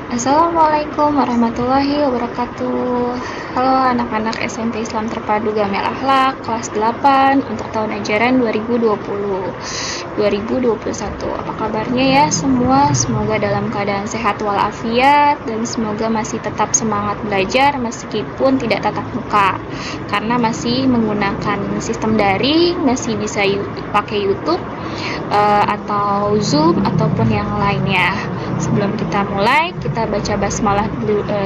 Assalamualaikum warahmatullahi wabarakatuh. Halo anak-anak SMP Islam Terpadu Gamel Akhlak kelas 8 untuk tahun ajaran 2020-2021. Apa kabarnya ya semua? Semoga dalam keadaan sehat walafiat dan semoga masih tetap semangat belajar meskipun tidak tatap muka. Karena masih menggunakan sistem daring, masih bisa pakai YouTube atau Zoom ataupun yang lainnya. Sebelum kita mulai, kita baca basmalah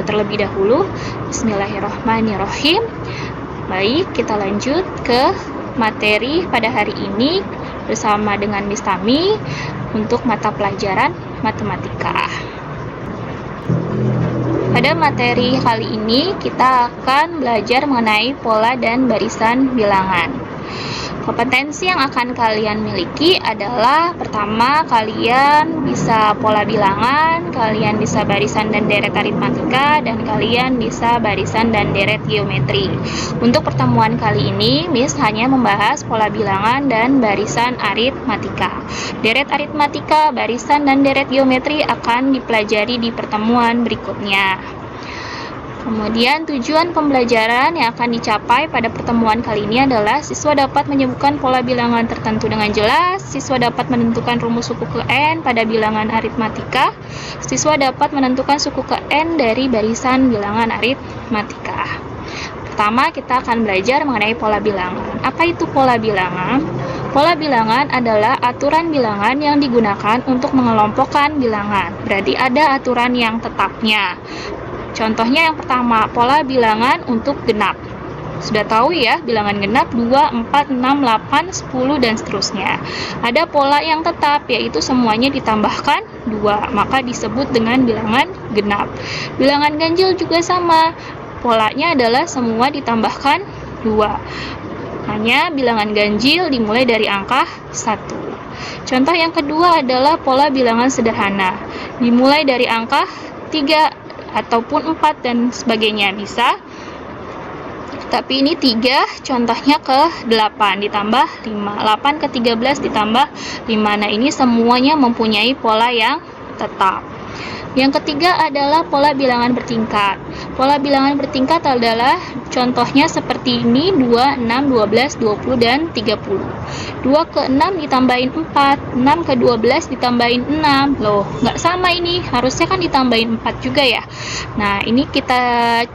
terlebih dahulu. Bismillahirrahmanirrahim. Baik, kita lanjut ke materi pada hari ini bersama dengan Miss Tami untuk mata pelajaran matematika. Pada materi kali ini kita akan belajar mengenai pola dan barisan bilangan. Kompetensi yang akan kalian miliki adalah pertama, kalian bisa pola bilangan, kalian bisa barisan dan deret aritmatika, dan kalian bisa barisan dan deret geometri. Untuk pertemuan kali ini, Miss hanya membahas pola bilangan dan barisan aritmatika. Deret aritmatika, barisan, dan deret geometri akan dipelajari di pertemuan berikutnya. Kemudian tujuan pembelajaran yang akan dicapai pada pertemuan kali ini adalah siswa dapat menyebutkan pola bilangan tertentu dengan jelas, siswa dapat menentukan rumus suku ke N pada bilangan aritmatika, siswa dapat menentukan suku ke N dari barisan bilangan aritmatika. Pertama, kita akan belajar mengenai pola bilangan. Apa itu pola bilangan? Pola bilangan adalah aturan bilangan yang digunakan untuk mengelompokkan bilangan. Berarti ada aturan yang tetapnya. Contohnya yang pertama, pola bilangan untuk genap. Sudah tahu ya, bilangan genap 2, 4, 6, 8, 10, dan seterusnya. Ada pola yang tetap, yaitu semuanya ditambahkan 2, maka disebut dengan bilangan genap. Bilangan ganjil juga sama, polanya adalah semua ditambahkan 2. Hanya bilangan ganjil dimulai dari angka 1. Contoh yang kedua adalah pola bilangan sederhana, dimulai dari angka 3, ataupun 4 dan sebagainya bisa. Tapi ini 3 contohnya ke 8 ditambah 5, 8 ke 13 ditambah 5. Nah, ini semuanya mempunyai pola yang tetap. Yang ketiga adalah pola bilangan bertingkat. Pola bilangan bertingkat adalah contohnya seperti ini, 2, 6, 12, 20, dan 30. 2 ke 6 ditambahin 4, 6 ke 12 ditambahin 6. Loh, nggak sama ini, harusnya kan ditambahin 4 juga ya. Nah, ini kita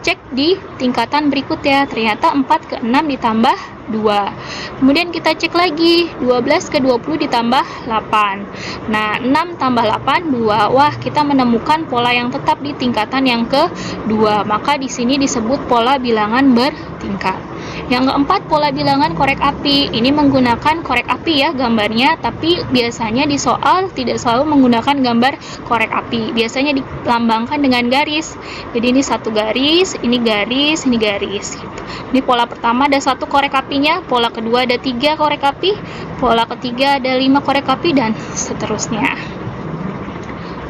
cek di tingkatan berikut ya, ternyata 4 ke 6 ditambah 2. Kemudian kita cek lagi, 12 ke 20 ditambah 8. Nah, 6 tambah 8, 2. Wah, kita menemukan pola yang tetap di tingkatan yang kedua. Maka di sini disebut pola bilangan bertingkat. Yang keempat, pola bilangan korek api. Ini menggunakan korek api ya gambarnya, tapi biasanya di soal tidak selalu menggunakan gambar korek api. Biasanya dilambangkan dengan garis. Jadi ini satu garis, ini garis, ini garis. Gitu. Ini pola pertama ada 1 korek apinya, pola kedua ada 3 korek api, pola ketiga ada 5 korek api, dan seterusnya.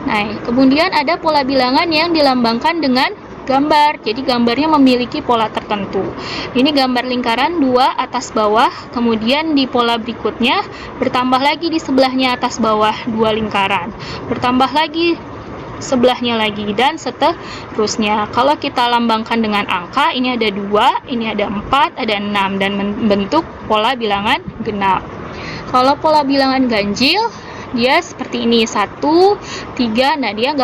Nah, kemudian ada pola bilangan yang dilambangkan dengan gambar. Jadi gambarnya memiliki pola tertentu. Ini gambar lingkaran 2 atas bawah, kemudian di pola berikutnya bertambah lagi di sebelahnya atas bawah 2 lingkaran. Bertambah lagi sebelahnya lagi, dan seterusnya. Kalau kita lambangkan dengan angka, ini ada 2, ini ada 4, ada 6, dan membentuk pola bilangan genap. Kalau pola bilangan ganjil, dia seperti ini, 1, 3. Nah, dia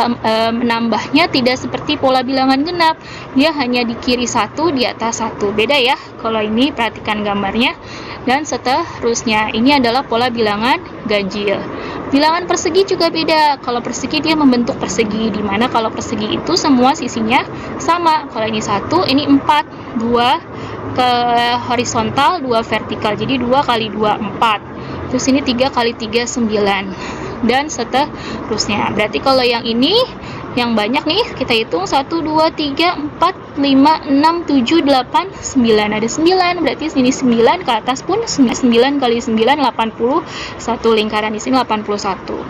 menambahnya tidak seperti pola bilangan genap, dia hanya di kiri 1, di atas 1. Beda ya, kalau ini perhatikan gambarnya, dan seterusnya. Ini adalah pola bilangan ganjil. Bilangan persegi juga beda. Kalau persegi dia membentuk persegi, dimana kalau persegi itu semua sisinya sama. Kalau ini 1, ini 4, 2 ke horizontal, 2 vertikal, jadi 2 kali 2, 4. Terus ini 3 kali 3, 9, dan seterusnya. Berarti kalau yang ini, yang banyak nih, kita hitung 1, 2, 3, 4, 5, 6, 7, 8, 9. Ada 9, berarti sini 9, ke atas pun 9 kali 9, 81. Lingkaran di sini 81.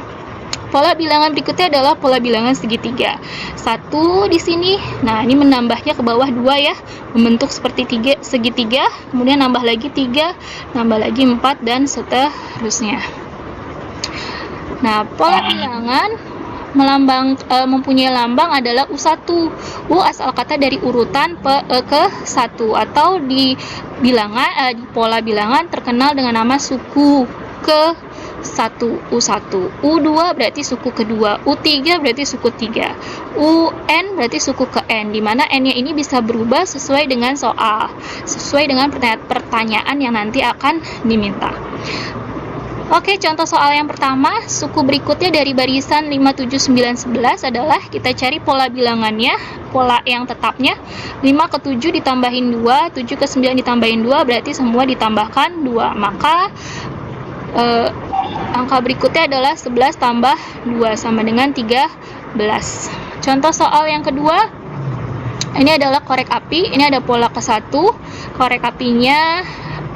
Pola bilangan berikutnya adalah pola bilangan segitiga. 1 di sini. Nah, ini menambahnya ke bawah 2 ya. Membentuk seperti segitiga, kemudian nambah lagi 3, nambah lagi 4, dan seterusnya. Nah, pola bilangan mempunyai lambang adalah U1. U asal kata dari urutan ke 1, atau di bilangan di pola bilangan terkenal dengan nama suku ke 1, U1. U2 berarti suku kedua, U3 berarti suku 3, UN berarti suku ke N, di mana N-nya ini bisa berubah sesuai dengan soal, sesuai dengan pertanyaan yang nanti akan diminta. Oke, contoh soal yang pertama, suku berikutnya dari barisan 5, 7, 9, 11 adalah kita cari pola bilangannya, pola yang tetapnya. 5 ke 7 ditambahin 2, 7 ke 9 ditambahin 2, berarti semua ditambahkan 2. Maka angka berikutnya adalah 11 tambah 2 sama dengan 13. Contoh soal yang kedua, ini adalah korek api. Ini ada pola ke 1, korek apinya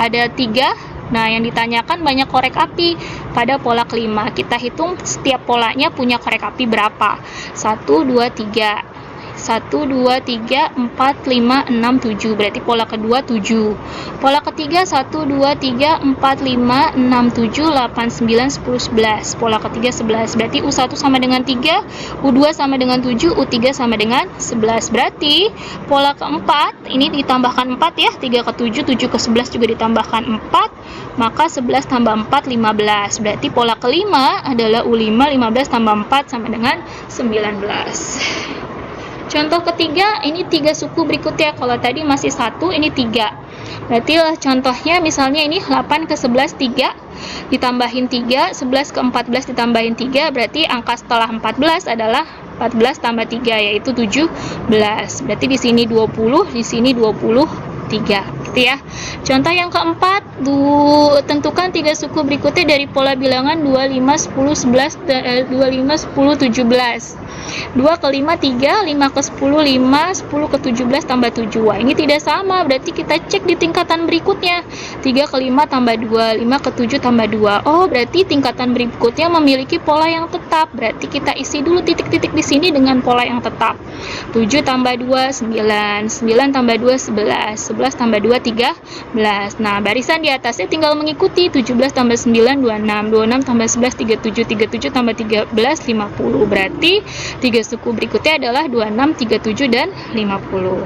ada 3. Nah, yang ditanyakan banyak korek api pada pola kelima. Kita hitung setiap polanya punya korek api berapa. 1, 2, 3. 1, 2, 3, 4, 5, 6, 7. Berarti pola kedua 7. Pola ketiga 1, 2, 3, 4, 5, 6, 7, 8, 9, 10, 11. Pola ketiga 11. Berarti U1 sama dengan 3, U2 sama dengan 7, U3 sama dengan 11. Berarti pola keempat ini ditambahkan 4 ya. 3 ke 7, 7 ke 11 juga ditambahkan 4. Maka 11 tambah 4, 15. Berarti pola kelima adalah U5, 15 tambah 4 sama dengan 19. Contoh ketiga, ini 3 suku berikutnya. Kalau tadi masih 1, ini 3. Berarti contohnya misalnya ini 8 ke 11, 3. Ditambahin 3, 11 ke 14 ditambahin 3. Berarti angka setelah 14 adalah 14 tambah 3, yaitu 17. Berarti di sini 20, di sini 23. Gitu ya. Contoh yang keempat, tentukan 3 suku berikutnya dari pola bilangan 25, 10, 11, 25, 10, 17. 2 ke 5, 3, 5 ke 10, 5, 10 ke 17 tambah 7. Wah, ini tidak sama, berarti kita cek di tingkatan berikutnya. 3 ke 5 tambah 2, 5 ke 7 tambah 2. Oh, berarti tingkatan berikutnya memiliki pola yang tetap. Berarti kita isi dulu titik-titik di sini dengan pola yang tetap. 7 tambah 2, 9. 9 tambah 2, 11. 11 tambah 2, 13. Nah, barisan di atasnya tinggal mengikuti. 17 tambah 9, 26. 26 tambah 11, 37. 37 tambah 13, 50. Berarti 3 suku berikutnya adalah 26, 37, dan 50.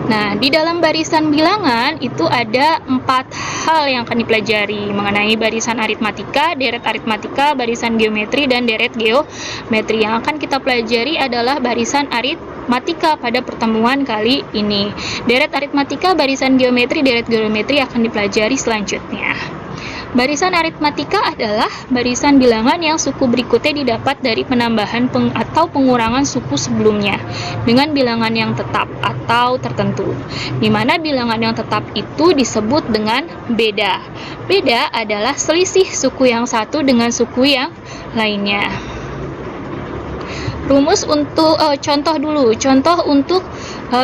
Nah, di dalam barisan bilangan itu ada 4 hal yang akan dipelajari mengenai barisan aritmatika, deret aritmatika, barisan geometri, dan deret geometri. Yang akan kita pelajari adalah barisan aritmatika pada pertemuan kali ini. Deret aritmatika, barisan geometri, deret geometri akan dipelajari selanjutnya. Barisan aritmatika adalah barisan bilangan yang suku berikutnya didapat dari penambahan atau pengurangan suku sebelumnya dengan bilangan yang tetap atau tertentu, di mana bilangan yang tetap itu disebut dengan beda. Beda adalah selisih suku yang satu dengan suku yang lainnya. Rumus untuk contoh untuk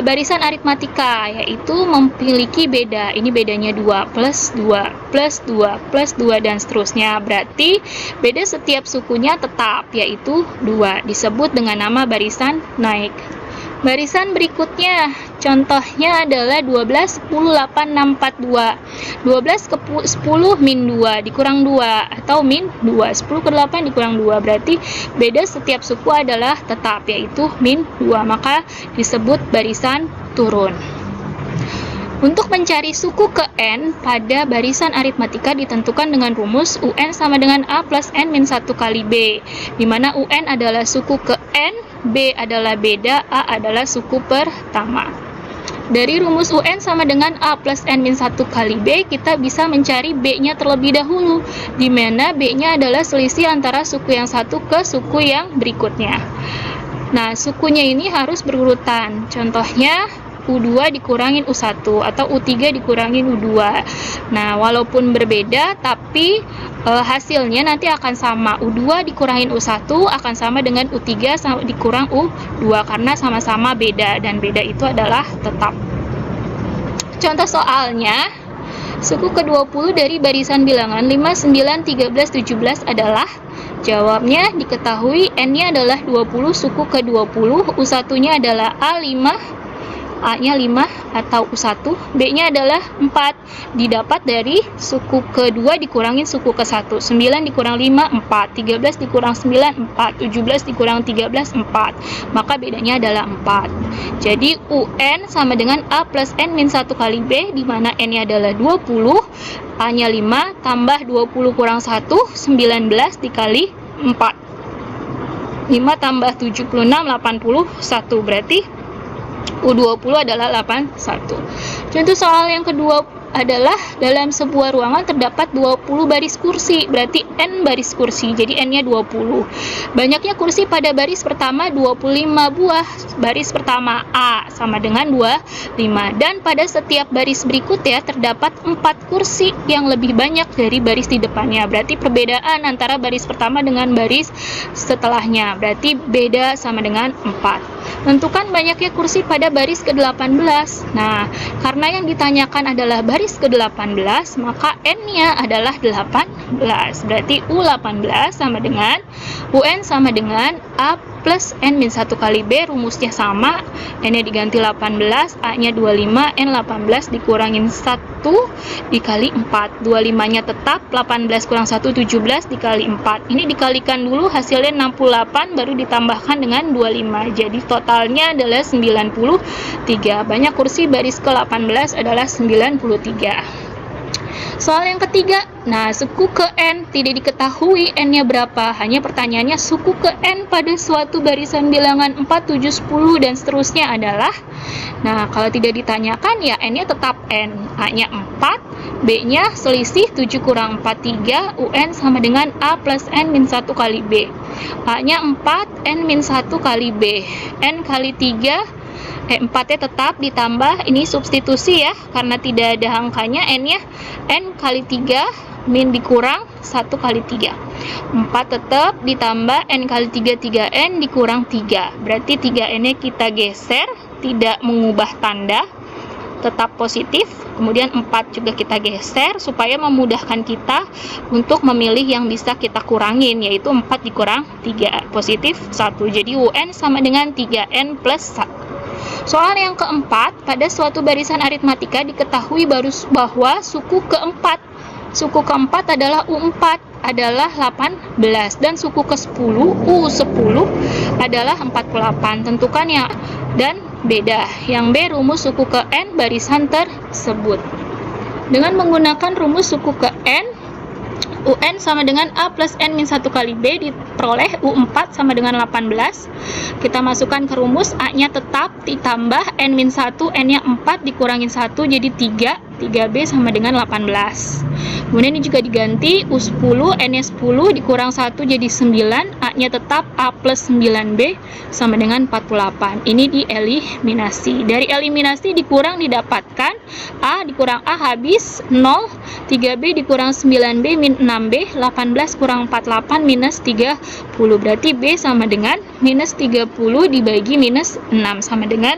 barisan aritmatika, yaitu memiliki beda. Ini bedanya 2 plus 2 plus 2 plus 2 dan seterusnya. Berarti beda setiap sukunya tetap, yaitu 2, disebut dengan nama barisan naik. Barisan berikutnya, contohnya adalah 12, 10, 8, 6, 4, 2. 12 ke 10 min 2 dikurang 2 atau min 2. 10 ke 8 dikurang 2. Berarti beda setiap suku adalah tetap, yaitu min 2. Maka disebut barisan turun. Untuk mencari suku ke N pada barisan aritmatika ditentukan dengan rumus UN sama dengan A plus N min 1 kali B, di mana UN adalah suku ke N, B adalah beda, A adalah suku pertama. Dari rumus UN sama dengan A plus N min 1 kali B, kita bisa mencari B-nya terlebih dahulu, di mana B-nya adalah selisih antara suku yang satu ke suku yang berikutnya. Nah, sukunya ini harus berurutan. Contohnya, U2 dikurangin U1 atau U3 dikurangin U2. Nah, walaupun berbeda, tapi hasilnya nanti akan sama. U2 dikurangin U1 akan sama dengan U3 dikurang U2 karena sama-sama beda, dan beda itu adalah tetap. Contoh soalnya, suku ke-20 dari barisan bilangan 5, 9, 13, 17 adalah, jawabnya diketahui N-nya adalah 20, suku ke-20, U1-nya adalah A5, A-nya 5 atau U1, B-nya adalah 4. Didapat dari suku kedua dikurangin suku ke-1. 9 dikurang 5, 4. 13 dikurang 9, 4. 17 dikurang 13, 4. Maka bedanya adalah 4. Jadi UN sama dengan A plus N min 1 kali B, di mana N-nya adalah 20, A-nya 5, tambah 20 kurang 1, 19 dikali 4. 5 tambah 76, 81. Berarti U20 adalah 81. Contoh soal yang kedua adalah dalam sebuah ruangan terdapat 20 baris kursi, berarti N baris kursi, jadi N-nya 20. Banyaknya kursi pada baris pertama 25 buah, baris pertama A sama dengan 25, dan pada setiap baris berikutnya terdapat 4 kursi yang lebih banyak dari baris di depannya. Berarti perbedaan antara baris pertama dengan baris setelahnya, berarti beda sama dengan 4. Tentukan banyaknya kursi pada baris ke-18. Nah, karena yang ditanyakan adalah baris ke-18, maka N-nya adalah 18. Berarti U18 sama dengan UN sama dengan A plus N min 1 kali B, rumusnya sama, N-nya diganti 18, A-nya 25, N 18 dikurangin 1 dikali 4. 25-nya tetap, 18 kurang 1, 17 dikali 4. Ini dikalikan dulu, hasilnya 68, baru ditambahkan dengan 25. Jadi totalnya adalah 93. Banyak kursi baris ke-18 adalah 93. Soal yang ketiga, nah suku ke N tidak diketahui N-nya berapa, hanya pertanyaannya suku ke N pada suatu barisan bilangan 4, 7, 10 dan seterusnya adalah, nah kalau tidak ditanyakan ya N-nya tetap N, A-nya 4, B-nya selisih 7 kurang 4, 3, UN sama dengan A plus N min 1 kali B, A-nya 4, N min 1 kali B, N kali 3, 4-nya tetap ditambah, ini substitusi ya, karena tidak ada angkanya, N-nya N kali 3 min dikurang 1 kali 3. 4 tetap ditambah N kali 3, 3N dikurang 3. Berarti 3N-nya kita geser, tidak mengubah tanda, tetap positif. Kemudian 4 juga kita geser, supaya memudahkan kita untuk memilih yang bisa kita kurangin, yaitu 4 dikurang 3, positif 1. Jadi UN sama dengan 3N plus 1. Soal yang keempat, pada suatu barisan aritmatika diketahui bahwa suku keempat adalah U4 adalah 18 dan suku ke-10 U10 adalah 48. Tentukan yang dan beda. Yang B rumus suku ke N barisan tersebut. Dengan menggunakan rumus suku ke N, UN sama dengan A plus N min 1 kali B diperoleh U4 sama dengan 18. Kita masukkan ke rumus, A-nya tetap ditambah N min 1, N-nya 4 dikurangin 1 jadi 3. 3B sama dengan 18. Kemudian ini juga diganti, U10, N-nya 10 dikurang 1 jadi 9, A-nya tetap A plus 9B sama dengan 48. Ini dieliminasi. Dari eliminasi dikurang didapatkan, A dikurang A habis 0, 3B dikurang 9B min 6B, 18 kurang 48 minus 30. Berarti B sama dengan minus 30 dibagi minus 6 sama dengan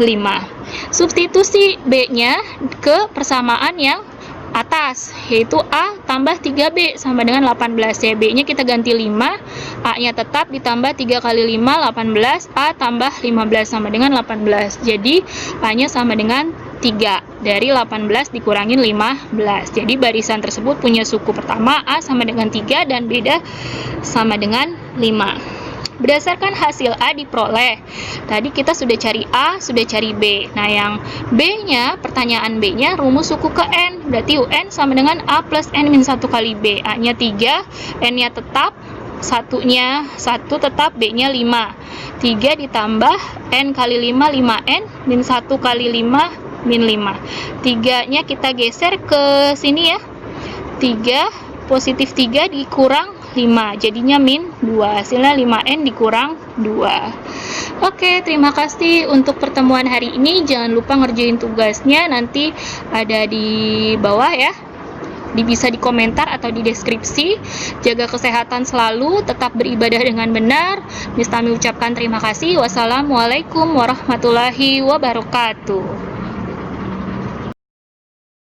5. Substitusi B-nya ke persamaan yang atas, yaitu A tambah 3B sama dengan 18. Ya, B-nya kita ganti 5, A-nya tetap ditambah 3 kali 5, 18, A tambah 15 sama dengan 18. Jadi, A-nya sama dengan 3. Dari 18 dikurangin 15. Jadi, barisan tersebut punya suku pertama A sama dengan 3 dan beda sama dengan 5. Berdasarkan hasil A diperoleh. Tadi kita sudah cari A, sudah cari B. Nah, yang B-nya, pertanyaan B-nya rumus suku ke N. Berarti UN sama dengan A plus N min 1 kali B. A-nya 3, N-nya tetap, 1-nya 1 tetap, B-nya 5. 3 ditambah N kali 5, 5N min 1 kali 5 min 5. 3-nya kita geser ke sini ya. 3, positif 3 dikurang 5, jadinya min 2, hasilnya 5N dikurang 2. Oke, terima kasih untuk pertemuan hari ini. Jangan lupa ngerjain tugasnya, nanti ada di bawah ya, bisa di komentar atau di deskripsi. Jaga kesehatan selalu, tetap beribadah dengan benar. Miss Tami ucapkan terima kasih. Wassalamualaikum warahmatullahi wabarakatuh.